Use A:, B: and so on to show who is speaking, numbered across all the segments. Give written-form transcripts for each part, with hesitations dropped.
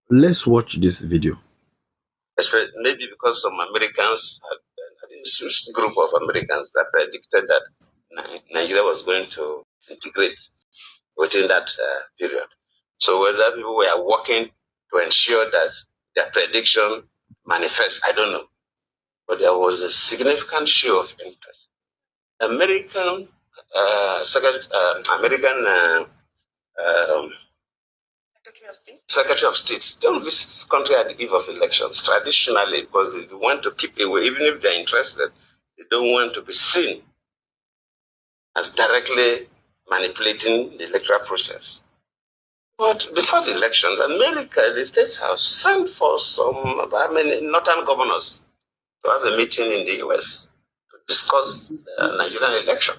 A: Let's watch this video.
B: Maybe because some Americans, this group of Americans that predicted that Nigeria was going to integrate within that period. So whether people were working to ensure that their prediction manifests, I don't know. But there was a significant show of interest. American Secretary of State don't visit the country at the eve of elections traditionally because they want to keep away, even if they're interested, they don't want to be seen as directly manipulating the electoral process. But before the elections, America, the State House, sent for some northern governors to have a meeting in the US to discuss the Nigerian election.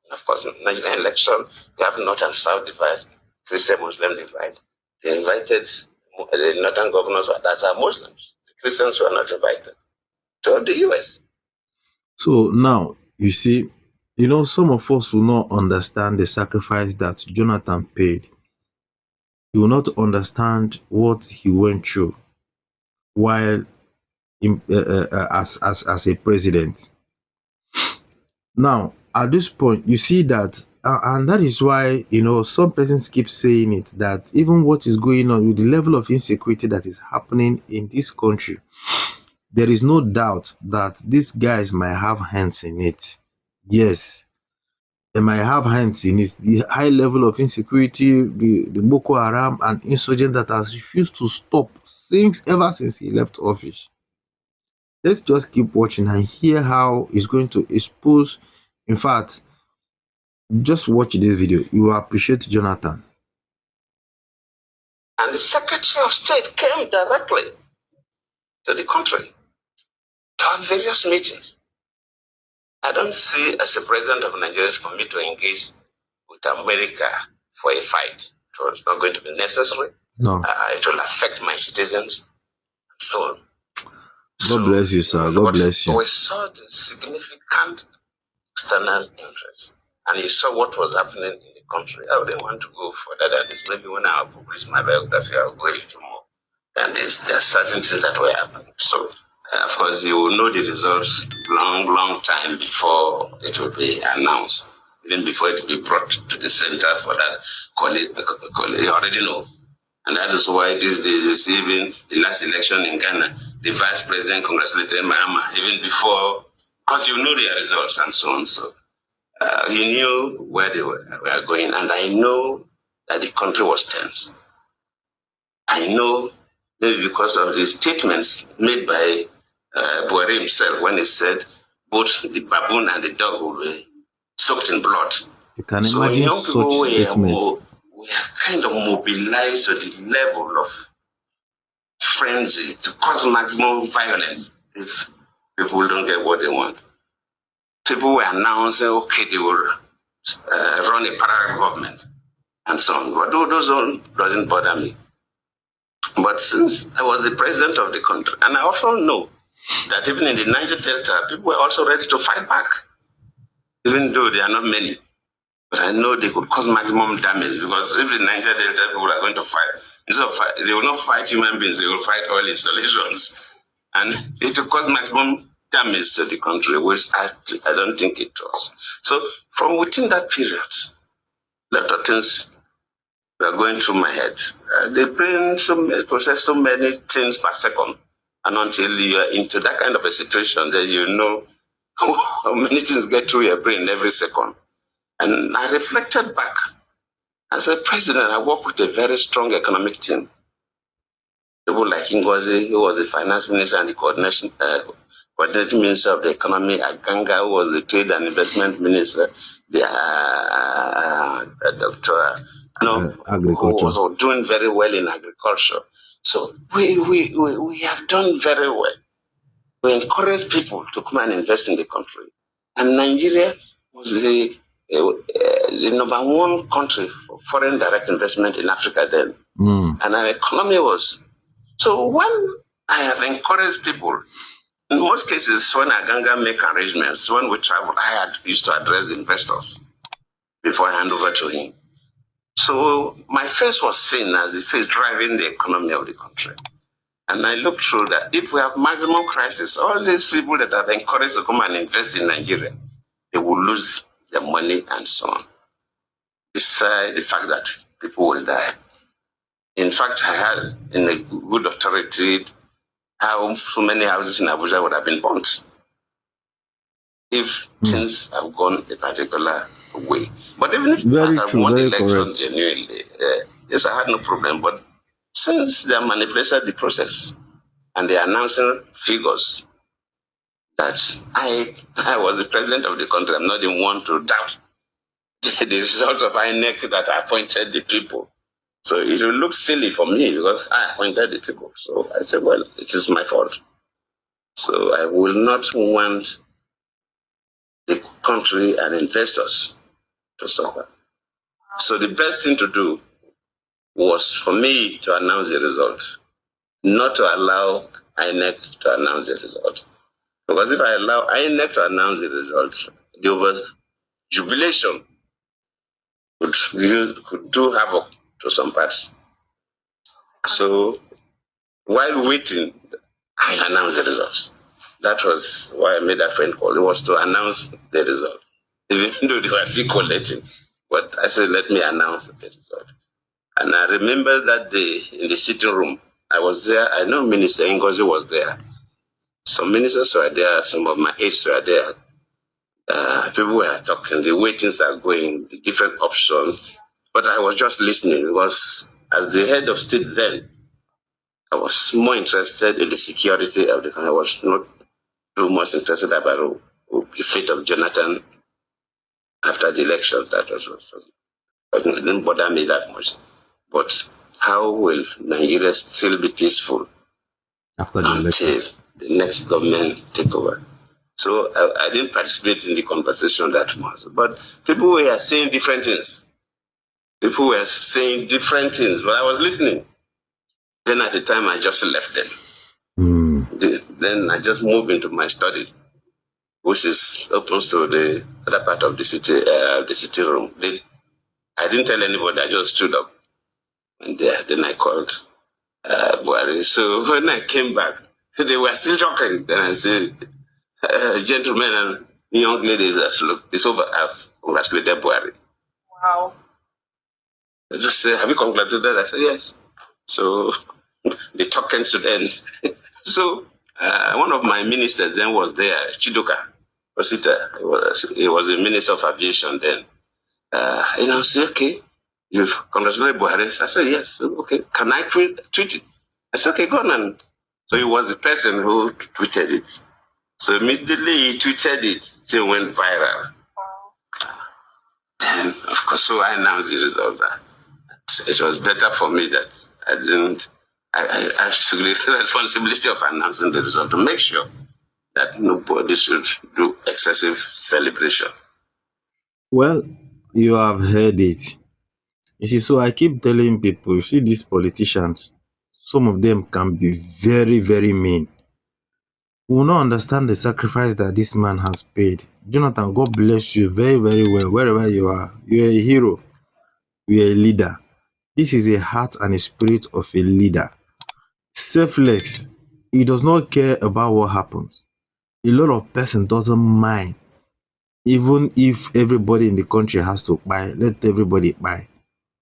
B: And of course, Nigerian election, we have North and South divide, Christian Muslim divide. They invited the northern governors that are Muslims. The Christians were not invited to the US.
A: So now, you see, some of us will not understand the sacrifice that Jonathan paid. He will not understand what he went through while as a president. Now, at this point, you see that, and that is why, some persons keep saying it, that even what is going on with the level of insecurity that is happening in this country, there is no doubt that these guys might have hands in it. Yes, they might have hands in it. The high level of insecurity, the Boko Haram and insurgent that has refused to stop ever since he left office. Let's just keep watching and hear how he's going to expose. In fact, just watch this video. You will appreciate Jonathan.
B: And the Secretary of State came directly to the country to have various meetings. I don't see as a president of Nigeria for me to engage with America for a fight. It was not going to be necessary.
A: No.
B: It will affect my citizens and so on.
A: God bless you, sir. God bless you.
B: We saw the significant external interest, and you saw what was happening in the country. I wouldn't want to go further than this. Maybe when I publish my biography, I'll go into more. And there are certain things that were happening. So, of course, you will know the results long time before it will be announced, even before it will be brought to the center for that college. You already know. And that is why these days, even the last election in Ghana, the vice president congratulated Mahama even before, because you know their results and so on. So he knew where they were going, and I know that the country was tense. I know maybe because of the statements made by Buhari himself when he said both the baboon and the dog will be soaked in blood.
A: You can imagine such statements.
B: We have kind of mobilized to the level of frenzy to cause maximum violence if people don't get what they want. People were announcing, okay, they will run a parallel government and so on. But those doesn't bother me. But since I was the president of the country, and I also know that even in the Niger Delta, people were also ready to fight back, even though there are not many. But I know they could cause maximum damage because if the Niger Delta people are going to fight, instead of fight, they will not fight human beings, they will fight oil installations. And it will cause maximum damage to the country, which I don't think it was. So from within that period, a lot of things were going through my head. The brain process so many things per second. And until you are into that kind of a situation, then you know how many things get through your brain every second. And I reflected back. As a president, I worked with a very strong economic team. People like Ngozi, who was the finance minister and the coordinating minister of the economy, Aganga, who was the trade and investment minister, the Dr. who was doing very well in agriculture. So we have done very well. We encourage people to come and invest in the country. And Nigeria was the number one country for foreign direct investment in Africa then. And our economy was. So when I have encouraged people, in most cases, when Aganga make arrangements, when we travel, I used to address investors before I hand over to him. So my face was seen as the face driving the economy of the country. And I looked through that. If we have maximum crisis, all these people that have encouraged to come and invest in Nigeria, they will lose their money and so on. Besides the fact that people will die. In fact, I had in a good authority how so many houses in Abuja would have been burnt if things have gone a particular way. But even if
A: Very
B: I had
A: true,
B: won the
A: very
B: election
A: correct.
B: genuinely, yes, I had no problem. But since they manipulated the process and they are announcing figures that I was the president of the country, I'm not the one to doubt the result of INEC that I appointed the people. So it will look silly for me because I appointed the people. So I said, well, it is my fault. So I will not want the country and investors to suffer. So the best thing to do was for me to announce the result, not to allow INEC to announce the result. Because if I allow INEC to announce the results, the over jubilation could do havoc to some parts. So while waiting, I announced the results. That was why I made a friend call. It was to announce the result, even though they were still collecting. But I said, let me announce the result. And I remember that day in the sitting room, I was there. I know Minister Ngozi was there. Some ministers were there. Some of my aides were there. People were talking. The way things are going, the different options. But I was just listening because as the head of state then, I was more interested in the security of the country. I was not too much interested about the fate of Jonathan after the election. That was it didn't bother me that much. But how will Nigeria still be peaceful
A: After the election.
B: until the next government take over? So I didn't participate in the conversation that much. But people were saying different things. People were saying different things, but I was listening. Then at the time, I just left them. Then I just moved into my study, which is opens to the other part of the city room. I didn't tell anybody. I just stood up, and then I called Buhari. So when I came back, they were still talking. Then I said, "Gentlemen and young ladies, look, it's over. I've congratulated Buhari."
C: Wow.
B: They just say, "Have you congratulated?" I said, "Yes." So the talking should end. So one of my ministers then was there, Chidoka Osita. He was the Minister of Aviation then. And I said, "Okay, you've congratulated Buhari." I said, "Yes." "Okay, can I tweet it?" I said, "Okay, go on." And so he was the person who tweeted it. So immediately he tweeted it, it went viral. Then, of course, so I announced the result. It was better for me that I took the responsibility of announcing the result to make sure that nobody should do excessive celebration.
A: Well, you have heard it. You see, so I keep telling people, you see these politicians, some of them can be very, very mean. We will not understand the sacrifice that this man has paid. Jonathan, God bless you very, very well, wherever you are. You are a hero. You are a leader. This is a heart and a spirit of a leader. Selfless. He does not care about what happens. A lot of person doesn't mind. Even if everybody in the country has to buy, let everybody buy.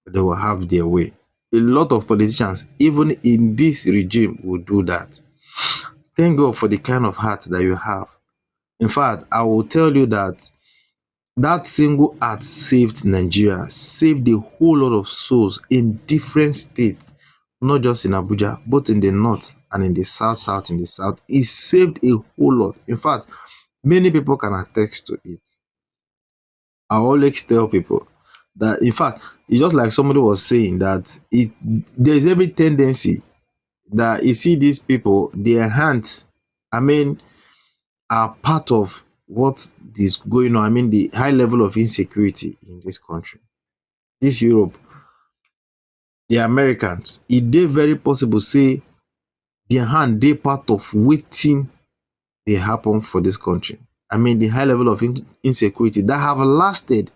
A: They will have their way. A lot of politicians, even in this regime, will do that. Thank God for the kind of heart that you have. In fact, I will tell you that that single act saved Nigeria, saved a whole lot of souls in different states, not just in Abuja, but in the north and in the south, in the south. It saved a whole lot. In fact, many people can attest to it. I always tell people that, in fact, it's just like somebody was saying that there's every tendency that you see these people, their hands, are part of what is going on. The high level of insecurity in this country, this Europe, the Americans, it dey very possible say their hand dey part of wetin dey happen for this country. The high level of insecurity that have lasted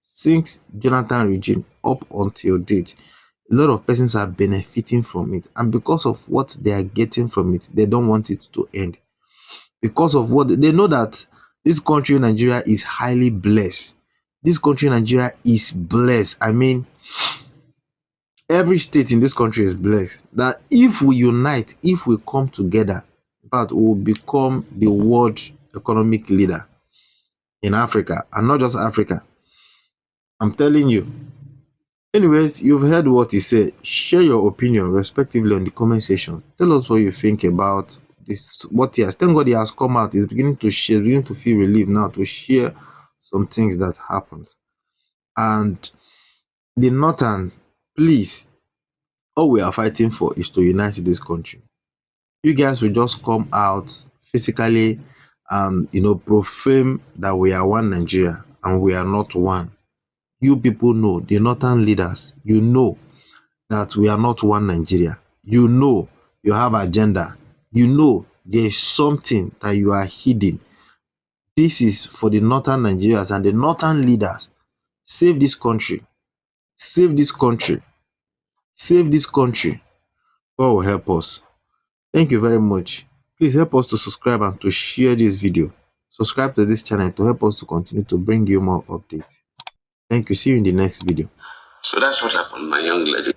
A: since Jonathan regime up until date, a lot of persons are benefiting from it. And because of what they are getting from it, they don't want it to end. Because of what they know, that this country, Nigeria, is highly blessed. This country, Nigeria, is blessed. I mean, every state in this country is blessed. That if we unite, if we come together, that we will become the world economic leader in Africa, and not just Africa. I'm telling you. Anyways, you've heard what he said. Share your opinion respectively on the comment section. Tell us what you think about this. What he has, thank God he has come out. He's beginning to share, beginning to feel relieved now to share some things that happened. And the Northern, please, all we are fighting for is to unite this country. You guys will just come out physically and profane that we are one Nigeria, and we are not one. You people know, the Northern leaders, you know that we are not one Nigeria. You know you have agenda. You know there is something that you are hiding. This is for the Northern Nigerians and the Northern leaders. Save this country. Save this country. Save this country. God will help us. Thank you very much. Please help us to subscribe and to share this video. Subscribe to this channel to help us to continue to bring you more updates. Thank you. See you in the next video.
B: So that's what happened, my young lady.